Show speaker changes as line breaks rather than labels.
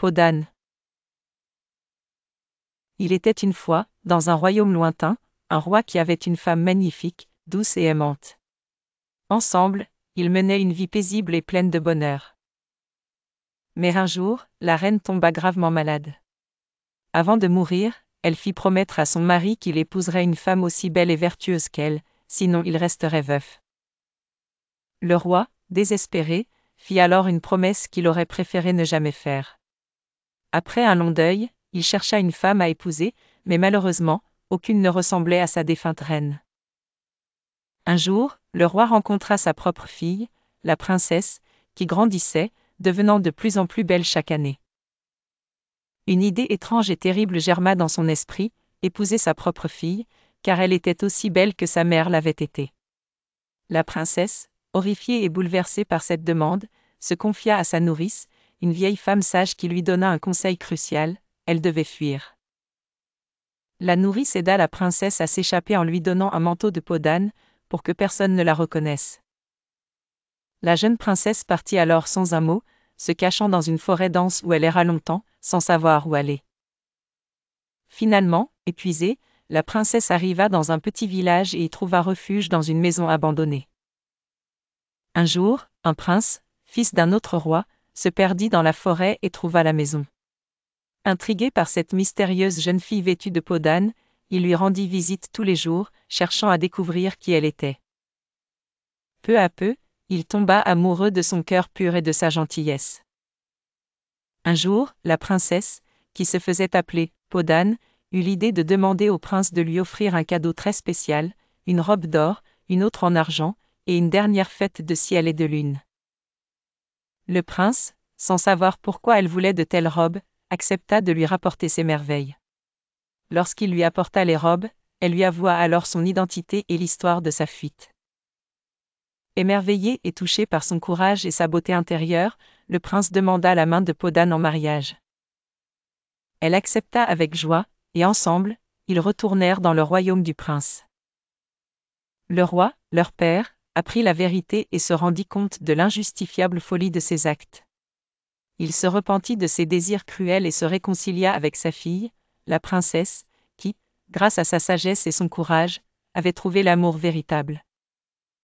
Peau d'âne. Il était une fois, dans un royaume lointain, un roi qui avait une femme magnifique, douce et aimante. Ensemble, ils menaient une vie paisible et pleine de bonheur. Mais un jour, la reine tomba gravement malade. Avant de mourir, elle fit promettre à son mari qu'il épouserait une femme aussi belle et vertueuse qu'elle, sinon il resterait veuf. Le roi, désespéré, fit alors une promesse qu'il aurait préféré ne jamais faire. Après un long deuil, il chercha une femme à épouser, mais malheureusement, aucune ne ressemblait à sa défunte reine. Un jour, le roi rencontra sa propre fille, la princesse, qui grandissait, devenant de plus en plus belle chaque année. Une idée étrange et terrible germa dans son esprit, épouser sa propre fille, car elle était aussi belle que sa mère l'avait été. La princesse, horrifiée et bouleversée par cette demande, se confia à sa nourrice, une vieille femme sage qui lui donna un conseil crucial: elle devait fuir. La nourrice aida la princesse à s'échapper en lui donnant un manteau de peau d'âne, pour que personne ne la reconnaisse. La jeune princesse partit alors sans un mot, se cachant dans une forêt dense où elle erra longtemps, sans savoir où aller. Finalement, épuisée, la princesse arriva dans un petit village et y trouva refuge dans une maison abandonnée. Un jour, un prince, fils d'un autre roi, se perdit dans la forêt et trouva la maison. Intrigué par cette mystérieuse jeune fille vêtue de peau d'âne, il lui rendit visite tous les jours, cherchant à découvrir qui elle était. Peu à peu, il tomba amoureux de son cœur pur et de sa gentillesse. Un jour, la princesse, qui se faisait appeler Peau d'âne, eut l'idée de demander au prince de lui offrir un cadeau très spécial, une robe d'or, une autre en argent, et une dernière faite de ciel et de lune. Le prince, sans savoir pourquoi elle voulait de telles robes, accepta de lui rapporter ces merveilles. Lorsqu'il lui apporta les robes, elle lui avoua alors son identité et l'histoire de sa fuite. Émerveillé et touché par son courage et sa beauté intérieure, le prince demanda la main de Peau d'âne en mariage. Elle accepta avec joie, et ensemble, ils retournèrent dans le royaume du prince. Le roi, leur père, apprit la vérité et se rendit compte de l'injustifiable folie de ses actes. Il se repentit de ses désirs cruels et se réconcilia avec sa fille, la princesse, qui, grâce à sa sagesse et son courage, avait trouvé l'amour véritable.